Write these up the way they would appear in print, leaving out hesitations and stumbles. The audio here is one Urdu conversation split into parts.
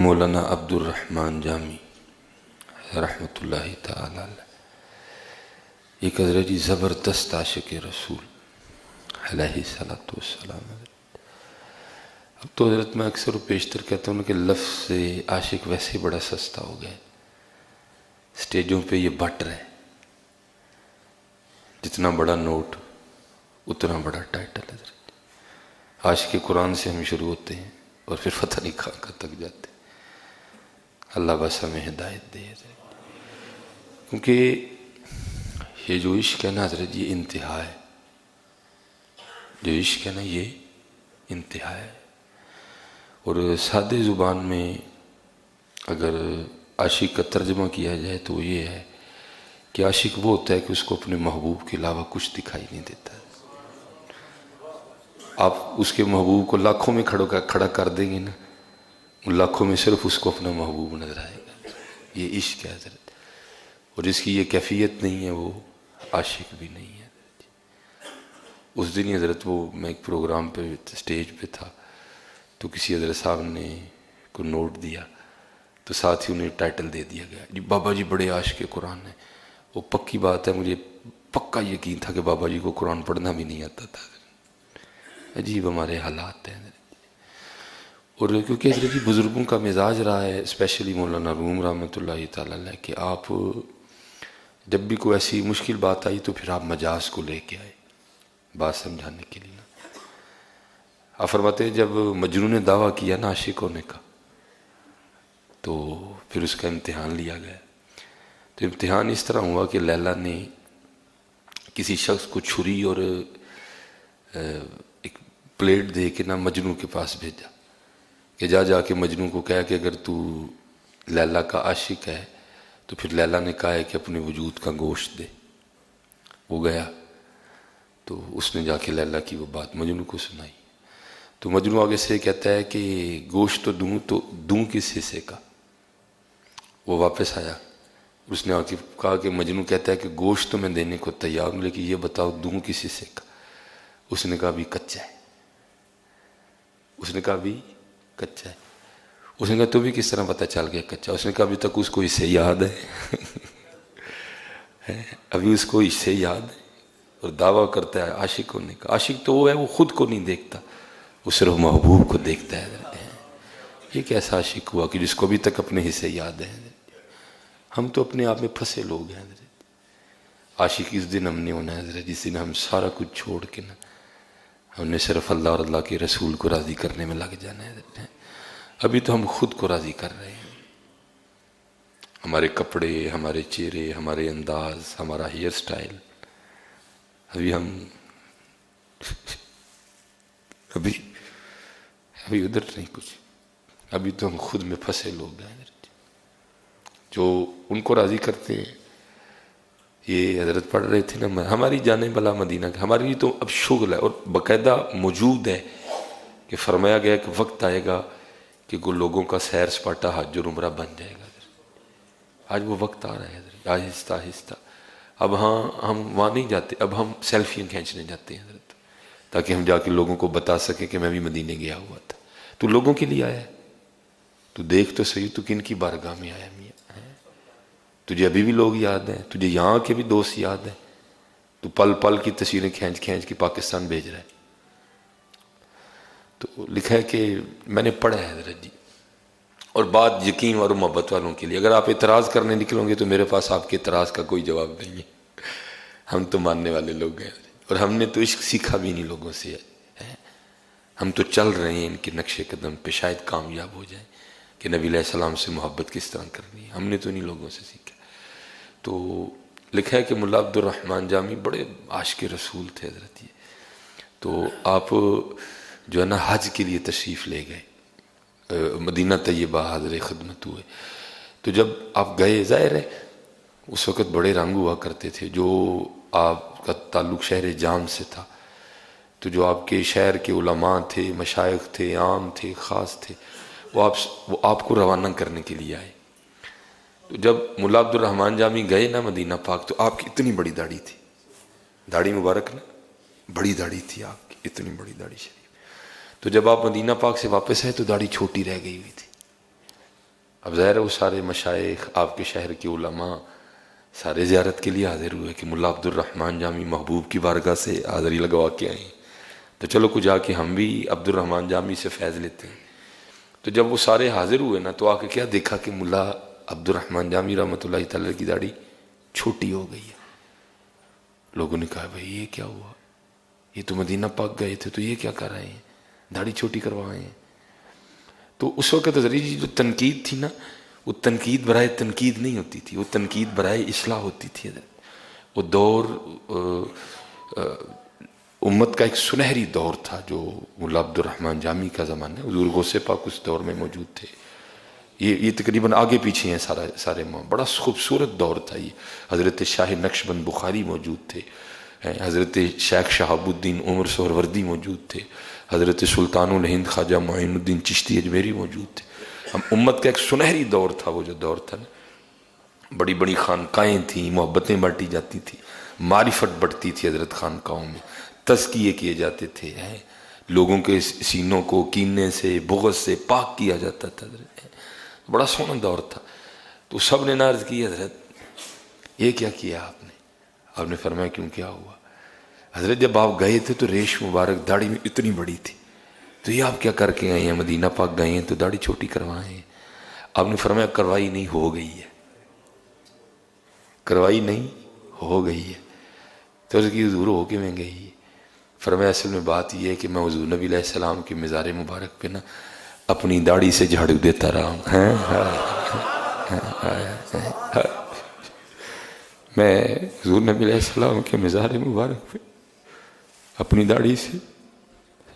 مولانا عبد الرحمن جامی رحمۃ اللہ تعالی علیہ، ایک حضرت جی زبردست عاشق رسول علیہ الصلوۃ والسلام۔ اب تو حضرت میں اکثر و بیشتر کہتا ہوں کہ لفظ عاشق ویسے بڑا سستا ہو گیا، اسٹیجوں پہ یہ بٹ رہے، جتنا بڑا نوٹ اتنا بڑا ٹائٹل۔ حضرت عاشق قرآن سے ہم شروع ہوتے ہیں اور پھر پتہ نہیں کہاں کہاں تک جاتے۔ اللہ بس ہمیں ہدایت دے حضرت، کیونکہ یہ جو عشق ہے نا حضرت، یہ انتہا ہے۔ جو عشق ہے نا یہ انتہا ہے۔ اور سادے زبان میں اگر عاشق کا ترجمہ کیا جائے تو وہ یہ ہے کہ عاشق وہ ہوتا ہے کہ اس کو اپنے محبوب کے علاوہ کچھ دکھائی نہیں دیتا۔ آپ اس کے محبوب کو لاکھوں میں کھڑا کر دیں گے نا، ان لاکھوں میں صرف اس کو اپنا محبوب نظر آئے گا۔ یہ عشق ہے حضرت، اور جس کی یہ کیفیت نہیں ہے وہ عاشق بھی نہیں ہے۔ اس دن ہی حضرت میں ایک پروگرام پہ اسٹیج پہ تھا، تو کسی حضرت صاحب نے کو نوٹ دیا، تو ساتھ ہی انہیں ٹائٹل دے دیا گیا، جی بابا جی بڑے عاشق قرآن ہیں۔ وہ پکی بات ہے، مجھے پکا یقین تھا کہ بابا جی کو قرآن پڑھنا بھی نہیں آتا تھا۔ عجیب ہمارے حالات ہیں۔ اور کیونکہ حضرت جی بزرگوں کا مزاج رہا ہے، اسپیشلی مولانا روم رحمۃ اللہ تعالی علیہ، کہ آپ جب بھی کوئی ایسی مشکل بات آئی تو پھر آپ مجاز کو لے کے آئے بات سمجھانے کے لیے۔ آپ فرماتے ہیں جب مجنوں نے دعویٰ کیا نا عاشق ہونے کا، تو پھر اس کا امتحان لیا گیا۔ تو امتحان اس طرح ہوا کہ لیلا نے کسی شخص کو چھری اور ایک پلیٹ دے کے نا مجنوں کے پاس بھیجا کہ جا کے مجنوں کو کہا کہ اگر تو لیلا کا عاشق ہے تو پھر لیلا نے کہا ہے کہ اپنے وجود کا گوشت دے۔ وہ گیا تو اس نے جا کے لیلا کی وہ بات مجنوں کو سنائی، تو مجنوں آگے سے کہتا ہے کہ گوشت تو دوں کس حصے کا۔ وہ واپس آیا، اس نے آ کے کہا کہ مجنوں کہتا ہے کہ گوشت تو میں دینے کو تیار ہوں، لیکن یہ بتاؤ دوں کس حصے کا۔ اس نے کہا بھی کچا ہے۔ اس نے کہا بھی کچا ہے۔ اس نے کہا تو بھی کس طرح پتہ چل گیا کچا؟ اس نے کہا ابھی تک اس کو حصے یاد ہے ابھی اس کو حصے یاد ہے، اور دعویٰ کرتا ہے عاشق ہونے کا۔ عاشق تو وہ ہے وہ خود کو نہیں دیکھتا، وہ صرف محبوب کو دیکھتا ہے۔ یہ کیسا عاشق ہوا کہ جس کو ابھی تک اپنے حصے یاد ہیں؟ ہم تو اپنے آپ میں پھنسے لوگ ہیں حضرت۔ عاشق اس دن ہم نے ہونا ہے حضرت جس دن ہم سارا کچھ چھوڑ کے نا ہم نے صرف اللہ اور اللہ کے رسول کو راضی کرنے میں لگ جانا ہے حضرت۔ ابھی تو ہم خود کو راضی کر رہے ہیں، ہمارے کپڑے، ہمارے چہرے، ہمارے انداز، ہمارا ہیئر سٹائل، ابھی ہم ابھی ادھر نہیں کچھ، ابھی تو ہم خود میں پھنسے لوگ ہیں جو ان کو راضی کرتے ہیں۔ یہ حضرت پڑھ رہے تھے نا، ہماری جانے بلا مدینہ کا ہمارے لیے تو اب شغل ہے، اور باقاعدہ موجود ہے کہ فرمایا گیا کہ وقت آئے گا کہ وہ لوگوں کا سیر سپاٹا حج اور عمرہ بن جائے گا۔ آج وہ وقت آ رہا ہے حضرت، آہستہ آہستہ۔ اب ہم وہاں نہیں جاتے، اب ہم سیلفیاں کھینچنے جاتے ہیں حضرت، تاکہ ہم جا کے لوگوں کو بتا سکیں کہ میں بھی مدینے گیا ہوا تھا۔ تو لوگوں کے لیے آیا ہے، تو دیکھ تو صحیح تو کن کی بارگاہ میں آیا میاں؟ تجھے ابھی بھی لوگ یاد ہیں، تجھے یہاں کے بھی دوست یاد ہیں، تو پل پل کی تصویریں کھینچ کے پاکستان بھیج رہا ہے۔ تو لکھا ہے کہ میں نے پڑھا ہے حضرت جی، اور بات یقین اور محبت والوں کے لیے، اگر آپ اعتراض کرنے نکلو گے تو میرے پاس آپ کے اعتراض کا کوئی جواب نہیں ہے۔ ہم تو ماننے والے لوگ ہیں، اور ہم نے تو عشق سیکھا بھی نہیں لوگوں سے ہے، ہم تو چل رہے ہیں ان کے نقش قدم پہ، شاید کامیاب ہو جائیں کہ نبی علیہ السلام سے محبت کس طرح کرنی ہے۔ ہم نے تو انہیں لوگوں سے سیکھا۔ تو لکھا ہے کہ ملا عبد الرحمن جامی بڑے عاشق رسول تھے حضرت۔ تو آپ جو ہے نا حج کے لیے تشریف لے گئے، مدینہ طیبہ حاضر خدمت ہوئے۔ تو جب آپ گئے، ظاہر ہے اس وقت بڑے رنگ ہوا کرتے تھے، جو آپ کا تعلق شہر جام سے تھا، تو جو آپ کے شہر کے علماء تھے، مشائخ تھے، عام تھے، خاص تھے، وہ آپ کو روانہ کرنے کے لیے آئے۔ تو جب ملا عبد الرحمن جامی گئے نا مدینہ پاک، تو آپ کی اتنی بڑی داڑھی تھی، داڑھی مبارک نا بڑی داڑھی تھی آپ کی، اتنی بڑی داڑھی شریف۔ تو جب آپ مدینہ پاک سے واپس آئے تو داڑھی چھوٹی رہ گئی ہوئی تھی، اب ظاہر ہے وہ سارے مشائخ آپ کے شہر کے علماء سارے زیارت کے لیے حاضر ہوئے کہ ملا عبد الرحمن جامی محبوب کی بارگاہ سے حاضری لگوا کے آئیں، تو چلو کچھ جا کے ہم بھی عبد الرحمن جامی سے فیض لیتے ہیں۔ تو جب وہ سارے حاضر ہوئے نا تو آ کے کیا دیکھا کہ ملا عبد الرحمن جامی رحمۃ اللہ تعالی کی داڑھی چھوٹی ہو گئی ہے۔ لوگوں نے کہا بھائی یہ کیا ہوا، یہ تو مدینہ پاک گئے تھے تو یہ کیا کر رہے ہیں، داڑھی چھوٹی کروائے ہیں۔ تو اس وقت حضرت جو تنقید تھی نا، وہ تنقید برائے تنقید نہیں ہوتی تھی، وہ تنقید برائے اصلاح ہوتی تھی۔ وہ دور امت کا ایک سنہری دور تھا جو ملا عبد الرحمن جامی کا زمانہ ہے، حضور غوث پاک اس دور میں موجود تھے۔ یہ تقریباً آگے پیچھے ہیں سارے بڑا خوبصورت دور تھا یہ۔ حضرت شاہ نقشبند بخاری موجود تھے، حضرت شیخ شہاب الدین عمر سہروردی موجود تھے، حضرت سلطان الہند خواجہ معین الدین چشتی اجمیری موجود تھے۔ ہم امت کا ایک سنہری دور تھا، وہ جو دور تھا نا، بڑی بڑی خانقاہیں تھیں، محبتیں بانٹی جاتی تھی، معرفت بڑھتی تھی حضرت خانقاہوں میں، تزکیے کیے جاتے تھے، لوگوں کے سینوں کو کینے سے بغض سے پاک کیا جاتا تھا حضرت۔ بڑا سونا دور تھا۔ تو سب نے عرض کی حضرت یہ کیا کیا آپ نے؟ آپ نے فرمایا کیوں کیا ہوا؟ حضرت جب آپ گئے تھے تو ریش مبارک داڑھی میں اتنی بڑی تھی، تو یہ آپ کیا کر کے آئے ہیں؟ مدینہ پاک گئے ہیں تو داڑھی چھوٹی کروائے ہیں؟ آپ نے فرمایا کروائی نہیں، ہو گئی ہے، کروائی نہیں، ہو گئی ہے۔ تو اس کی حضور ہو کے میں گئی؟ فرمایا اصل میں بات یہ ہے کہ میں حضور نبی علیہ السلام کے مزار مبارک پہ نا اپنی داڑھی سے جھاڑو دیتا رہا ہوں۔ میں حضور نبی علیہ السلام کے مزار مبارک پہ اپنی داڑھی سے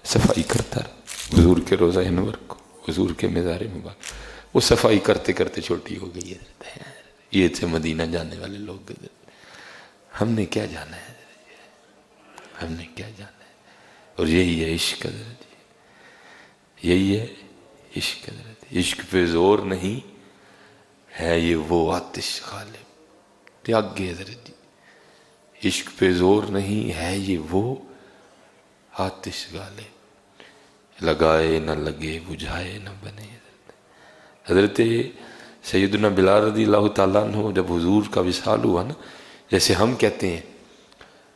صفائی کرتا رہا، حضور کے روضہ انور کو، حضور کے مزار مبارک۔ وہ صفائی کرتے کرتے چھوٹی ہو گئی ہے۔ یہ تھے مدینہ جانے والے لوگ۔ ہم نے کیا جانا ہے، ہم نے کیا جانا ہے؟ اور یہی ہے عشق حضرت، یہی ہے عشق حضرت۔ عشق پہ زور نہیں ہے یہ وہ آتش غالب، تیاگ گے حضرت جی، عشق پہ زور نہیں ہے یہ وہ آتش غالب، لگائے نہ لگے بجھائے نہ بنے۔ حضرت سیدنا بلال رضی اللہ تعالیٰ عنہ جب حضور کا وصال ہوا نا، جیسے ہم کہتے ہیں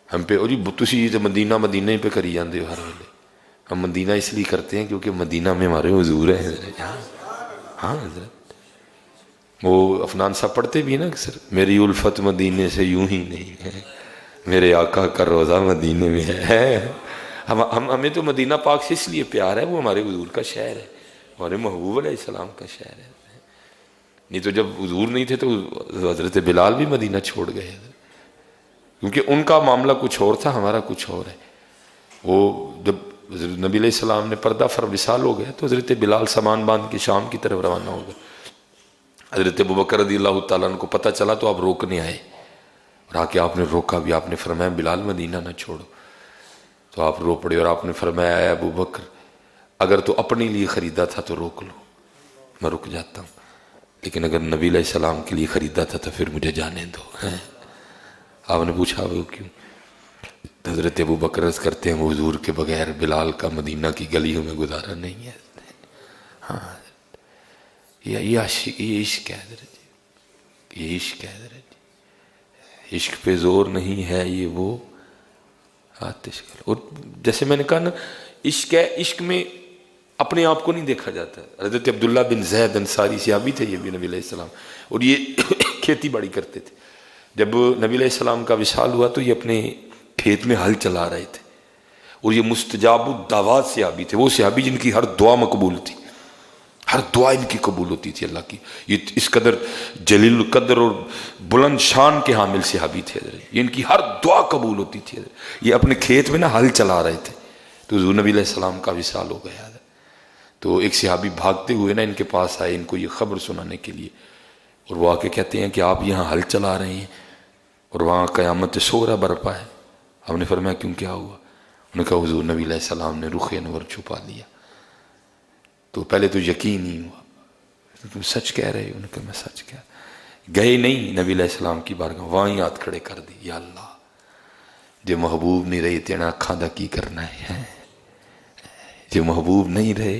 ہم پہ اور تسی تو مدینہ مدینہ پہ کری جاندے ہو ہر ویلے، ہم مدینہ اس لیے کرتے ہیں کیونکہ مدینہ میں ہمارے حضور ہیں حضرت۔ ہاں حضرت، وہ افنان صاحب پڑھتے بھی ہیں نا اکثر، میری الفت مدینے سے یوں ہی نہیں ہے، میرے آقا کا روضہ مدینے میں ہے۔ ہمیں تو مدینہ پاک سے اس لیے پیار ہے، وہ ہمارے حضور کا شہر ہے، ہمارے محبوب علیہ السلام کا شہر ہے۔ نہیں تو جب حضور نہیں تھے تو حضرت بلال بھی مدینہ چھوڑ گئے، کیونکہ ان کا معاملہ کچھ اور تھا، ہمارا کچھ اور ہے۔ وہ جب حضرت نبی علیہ السلام نے پردہ وصال ہو گیا تو حضرت بلال سامان باندھ کے شام کی طرف روانہ ہو گئے۔ حضرت ابوبکر رضی اللہ تعالیٰ عنہ کو پتہ چلا تو آپ روکنے آئے، اور آ کے آپ نے روکا بھی، آپ نے فرمایا بلال مدینہ نہ چھوڑو۔ تو آپ رو پڑے اور آپ نے فرمایا اے ابوبکر، اگر تو اپنے لیے خریدا تھا تو روک لو، میں رک جاتا ہوں، لیکن اگر نبی علیہ السلام کے لیے خریدا تھا تو پھر مجھے جانے دو۔ آپ نے پوچھا وہ کیوں؟ حضرت ابوبکر عرض کرتے ہیں وہ حضور کے بغیر بلال کا مدینہ کی گلیوں میں گزارا نہیں ہے۔ ہاں یہ عشق ہے حضرت، یہ عشق ہے حضرت، عشق پہ زور نہیں ہے یہ وہ آتش۔ اور جیسے میں نے کہا نا، عشق ہے، عشق میں اپنے آپ کو نہیں دیکھا جاتا۔ حضرت عبداللہ بن زید انصاری صحابی تھے، یہ بھی نبی علیہ السلام، اور یہ کھیتی باڑی کرتے تھے۔ جب نبی علیہ السلام کا وصال ہوا تو یہ اپنے کھیت میں ہل چلا رہے تھے، اور یہ مستجاب الدعوات صحابی تھے، وہ صحابی جن کی ہر دعا مقبول تھی، ہر دعا ان کی قبول ہوتی تھی اللہ کی۔ یہ اس قدر جلیل القدر اور بلند شان کے حامل صحابی تھے حضرت، یہ ان کی ہر دعا قبول ہوتی تھی حضرت۔ یہ اپنے کھیت میں نا ہل چلا رہے تھے تو حضور نبی علیہ السلام کا وصال ہو گیا حضرت۔ تو ایک صحابی بھاگتے ہوئے نا ان کے پاس آئے، ان کو یہ خبر سنانے کے لیے، اور وہ آ کے کہتے ہیں کہ آپ یہاں ہل چلا رہے ہیں اور وہاں قیامت صغریٰ برپا ہے۔ ہم نے فرمایا کیوں، کیا ہوا؟ انہوں نے کہا حضور نبی علیہ السلام نے رخ انور چھپا لیا۔ تو پہلے تو یقین نہیں ہوا، تم سچ کہہ رہے ہو؟ انہوں نے کہا میں سچ کہہ رہا۔ گئے نہیں نبی علیہ السلام کی بارگاہ، وہاں ہی ہاتھ کھڑے کر دی، یا اللہ جو محبوب نہیں رہے تینا اکھاں دا کی کرنا ہے، جو محبوب نہیں رہے